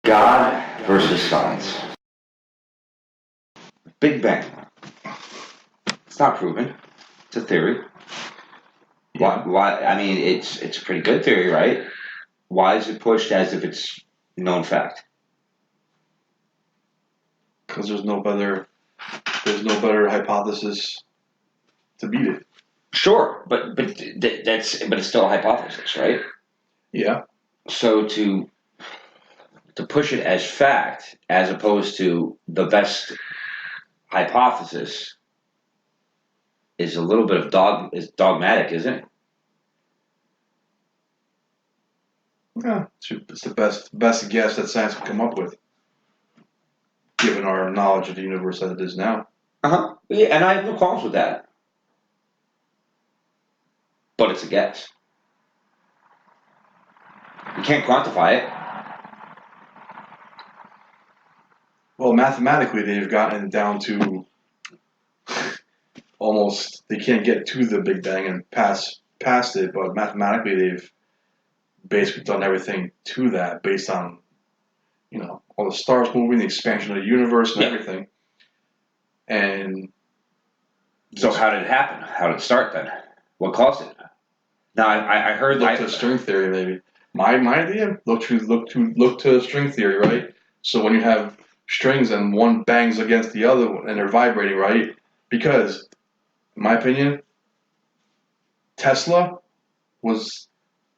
God versus science. Big Bang. It's not proven. It's a theory. Why? I mean, it's a pretty good theory, right? Why is it pushed as if it's known fact? Because there's no better hypothesis to beat it. Sure, but it's still a hypothesis, right? Yeah. So to push it as fact as opposed to the best hypothesis is a little bit of dogmatic, isn't it? Yeah. It's the best guess that science can come up with, given our knowledge of the universe as it is now. Yeah, and I have no qualms with that. But it's a guess. You can't quantify it. Well, mathematically, they've gotten down to almost they can't get to the Big Bang and past it, but mathematically they've basically done everything to that based on all the stars moving, the expansion of the universe, and everything. And so, how did it happen? How did it start then? What caused it? Now, I heard look to string theory, maybe. My idea: look to string theory, right? So when you have strings and one bangs against the other and they're vibrating, right? Because, in my opinion, Tesla was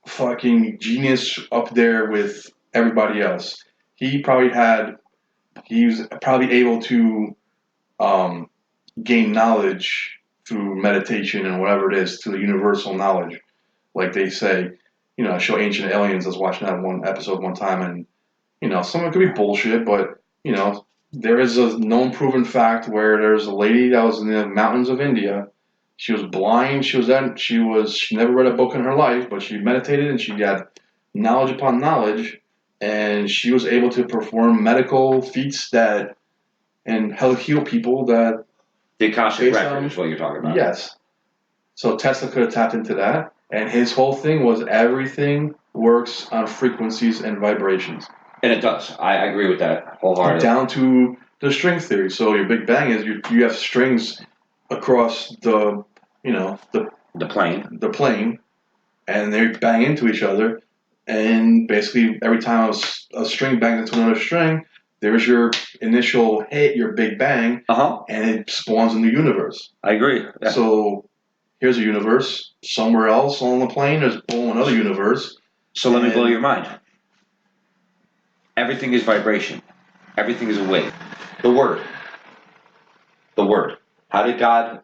fucking genius up there with everybody else. He was probably able to gain knowledge through meditation and whatever it is, to the universal knowledge. Like they say, I show Ancient Aliens. I was watching that one episode one time, and some of it could be bullshit, but there is a known proven fact where there's a lady that was in the mountains of India. She was blind. She never read a book in her life, but she meditated and she got knowledge upon knowledge, and she was able to perform medical feats and help heal people that. The Akashic record is what you're talking about. Yes. So Tesla could have tapped into that, and his whole thing was everything works on frequencies and vibrations. And it does. I agree with that wholeheartedly. Down to the string theory. So your Big Bang is you have strings across the plane, and they bang into each other, and basically every time a string bangs into another string, there's your initial hit, your Big Bang, and it spawns a new universe. I agree. Yeah. So here's a universe. Somewhere else on the plane, there's another universe. So let me blow your mind. Everything is vibration. Everything is a wave. The word. How did God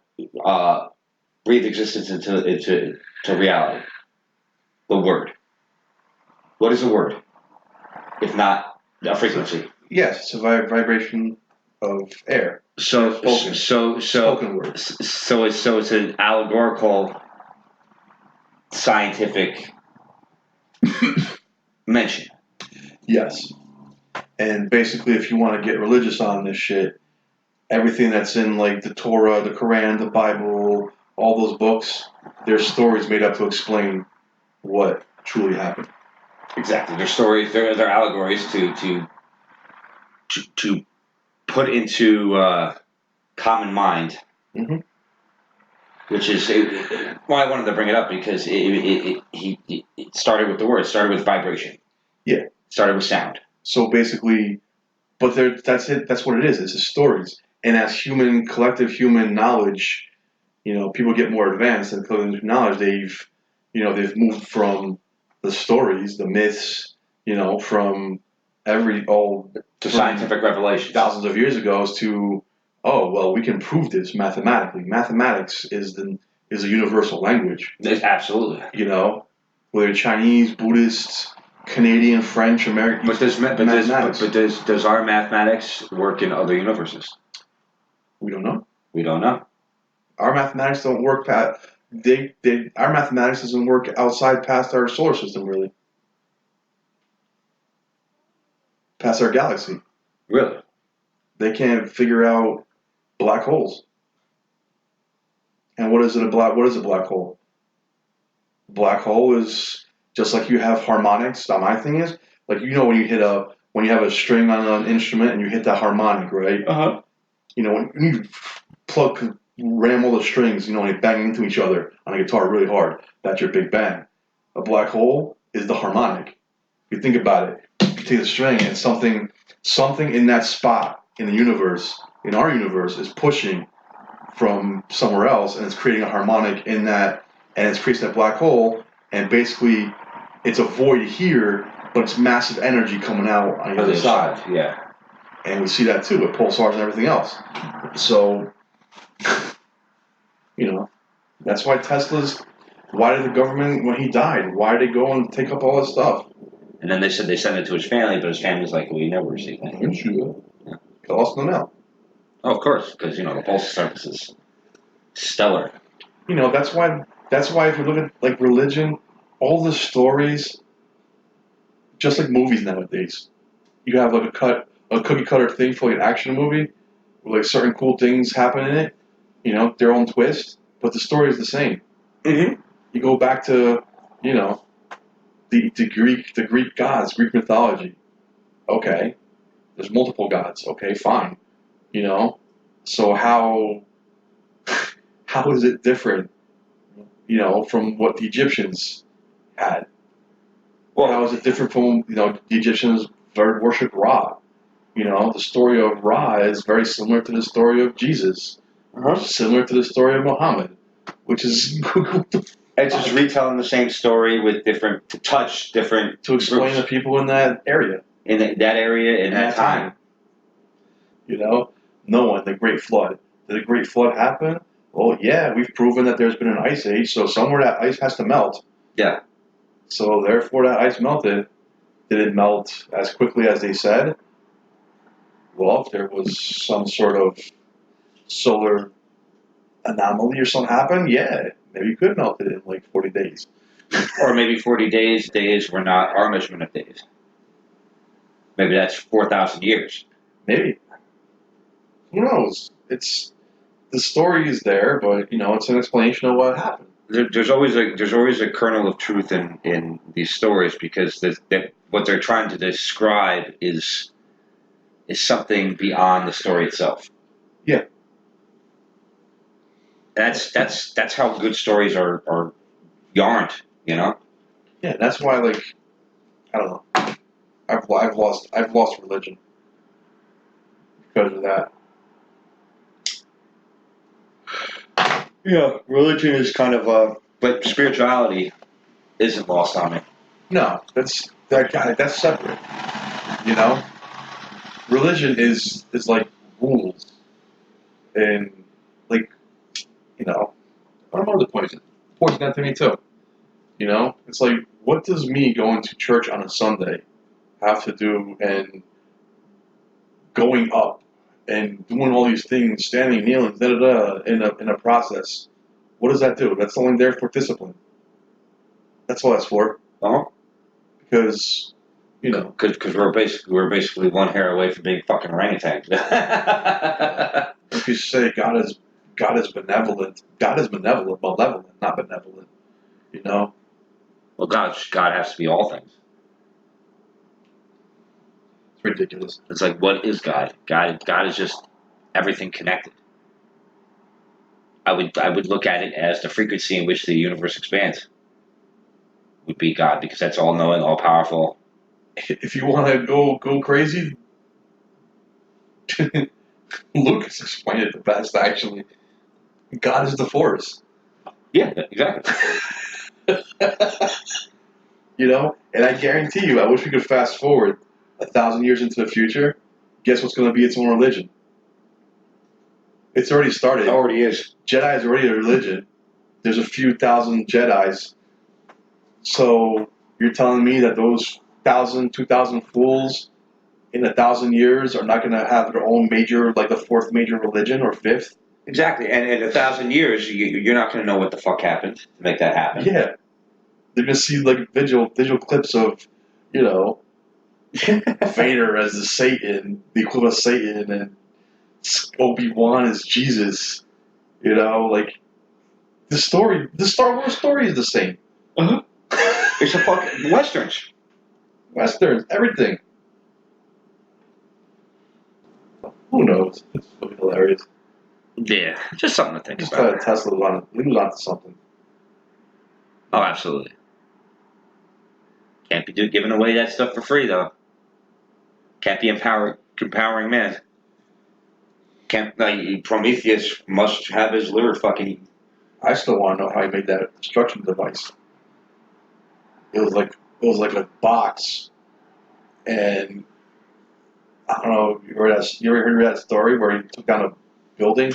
breathe existence into reality? The word. What is a word? If not a frequency? Yes, it's a vibration of air. Spoken word. So it's an allegorical, scientific mention. Yes. And basically, if you want to get religious on this shit, everything that's in like the Torah, the Quran, the Bible, all those books, there's stories made up to explain what truly happened. Exactly. They're stories. They're allegories to put into common mind. Mm-hmm. Which is why I wanted to bring it up, because it started with the word. It started with vibration. Yeah. It started with sound. So basically, that's it. That's what it is. It's just stories. And as collective human knowledge, people get more advanced and collective knowledge. They've moved from the stories, the myths, from to scientific revelations thousands of years ago to, oh well, we can prove this mathematically. Mathematics is a universal language. Absolutely. Whether Chinese, Buddhists, Canadian, French, American. But does our mathematics work in other universes? We don't know. We don't know. Our mathematics don't work our mathematics doesn't work outside past our solar system, really. Past our galaxy. Really? They can't figure out black holes. And what is a black hole? Black hole is just like you have harmonics. My thing is, like, when you hit a when you have a string on an instrument and you hit that harmonic, right? Uh-huh. You know, when you ram all the strings, you know, and they bang into each other on a guitar really hard, that's your big bang. A black hole is the harmonic. If you think about it, you take the string and something in that spot in the universe, in our universe, is pushing from somewhere else, and it's creating a harmonic in that, and it's creating that black hole, and basically it's a void here, but it's massive energy coming out on the other side. Yeah. And we see that too with pulsars and everything else. So, you know, that's why why did the government, when he died, why did they go and take up all this stuff? And then they said they sent it to his family, but his family's like, we never received anything. Sure. Yeah. Got lost in the mail. Oh, of course, because, you know, the Postal Service is stellar. You know, that's why if you look at, like, religion, all the stories, just like movies nowadays, you have, like, a cookie-cutter thing for, like, an action movie, where, like, certain cool things happen in it, you know, their own twist, but the story is the same. Mm-hmm. You go back to, you know, the Greek gods, Greek mythology. Okay, there's multiple gods. Okay, fine. You know, so how is it different? You know, from what the Egyptians had. Well, how is it different from, you know, the Egyptians worship Ra? You know, the story of Ra is very similar to the story of Jesus, similar to the story of Muhammad, which is it's just retelling the same story with different to explain groups. the people in that area, that area in that time. You know, the Great Flood. Did the Great Flood happen? Well, yeah, we've proven that there's been an ice age, so somewhere that ice has to melt. Yeah. So therefore, that ice melted. Did it melt as quickly as they said? Well, if there was some sort of solar anomaly or something happened, yeah, maybe you could melt it in like 40 days. Or maybe 40 days were not our measurement of days. Maybe that's 4,000 years. Maybe. Who knows? The story is there, but, you know, it's an explanation of what happened. There's always a kernel of truth in these stories, because what they're trying to describe is something beyond the story itself. Yeah. That's how good stories are yarned, you know. Yeah, that's why, like, I don't know. I've lost religion because of that. Yeah, religion is kind of but spirituality isn't lost on me. No, that's separate. You know, religion is like rules, and, like, you know, I don't know the point. Points that to me too. You know, it's like, what does me going to church on a Sunday have to do, and going up and doing all these things, standing, kneeling, in a process? What does that do? That's only there for discipline. That's all that's for. Because, you know, because we're basically one hair away from being fucking orangutans. if you say God is benevolent, malevolent, not benevolent. You know. Well, God has to be all things. It's ridiculous. It's like, what is God? God is just everything connected. I would look at it as the frequency in which the universe expands would be God, because that's all knowing, all powerful. If you want to go crazy, Lucas explained it the best, actually. God is the force. Yeah, exactly. You know, and I guarantee you, I wish we could fast forward 1,000 years into the future. Guess what's going to be its own religion? It's already started. It already is. Jedi is already a religion. There's a few thousand Jedis. So you're telling me that those 1,000, 2,000 fools in 1,000 years are not going to have their own major, like the fourth major religion or fifth? Exactly. And in 1,000 years, you're not going to know what the fuck happened to make that happen. Yeah. They're going to see, like, visual clips of, you know, Vader as the Satan, the equivalent of Satan, and Obi-Wan as Jesus. You know, like, the Star Wars story is the same. It's a fucking Westerns. Westerns, everything. Who knows? It's really hilarious. Yeah, just something to think Just about. Tesla was on. He was onto something. Oh, absolutely. Can't be giving away that stuff for free, though. Can't be empowering men. Can't. Prometheus must have his liver fucking. I still want to know how he made that destruction device. It was like a box, and I don't know. You ever heard of that story where he took down a building?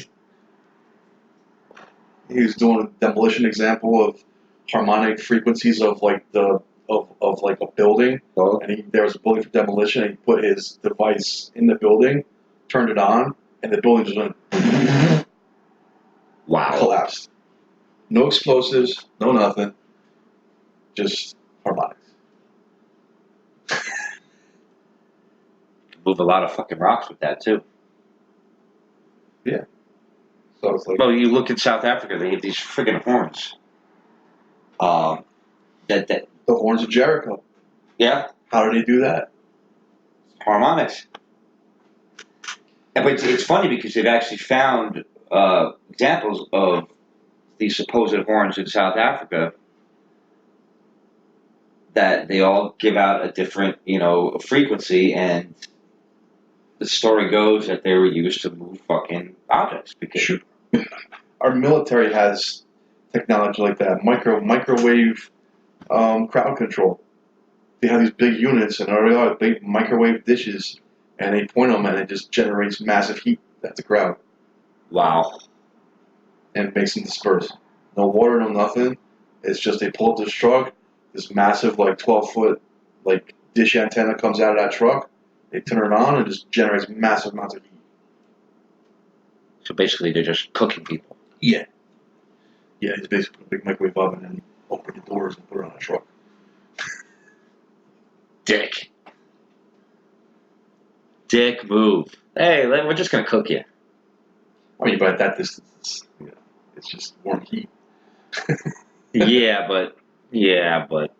He was doing a demolition example of harmonic frequencies of like of like a building, Oh. and there was a building for demolition, and he put his device in the building, turned it on, and the building just went Wow. collapsed. No explosives, no nothing, just harmonics. Move a lot of fucking rocks with that too. Yeah. So it's like, Well, you look in South Africa, they have these friggin' horns. That the horns of Jericho. Yeah. How did he do that? Harmonics. But it's funny because they've actually found examples of these supposed horns in South Africa that they all give out a different, frequency, and the story goes that they were used to move fucking objects. Because Sure. Our military has technology like that. Microwave crowd control. They have these big units and big microwave dishes, and they point them and it just generates massive heat at the crowd wow, and makes them disperse. No water, no nothing. It's just they pull up this truck, this massive 12-foot dish antenna comes out of that truck. They turn it on and it just generates massive amounts of heat. so basically they're just cooking people. Yeah. Yeah, it's basically a big microwave oven and open the doors and put it on a truck. Dick move. Hey, we're just gonna cook you. I mean, but at that distance, it's just warm heat. yeah, but But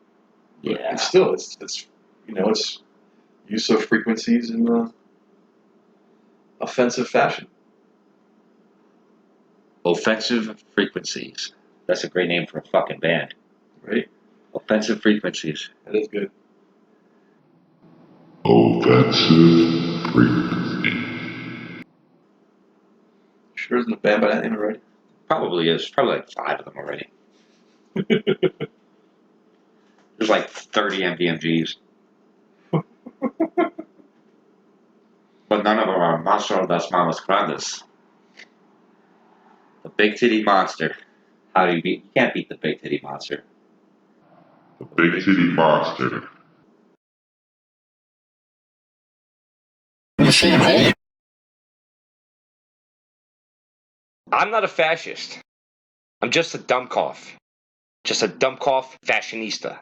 it's still it's use of frequencies in offensive fashion. Offensive frequencies. That's a great name for a fucking band. Right? Offensive frequencies. That is good. Offensive frequency. Sure isn't a band by that name already? Probably is. Probably like 5 of them already. There's like 30 MDMGs. But none of them are Monster das Mamas Grandes. The Big Titty Monster. How do you beat? You can't beat the Big Titty Monster. The Big Titty Monster. I'm not a fascist. I'm just a dumb cough. Just a dumb cough fashionista.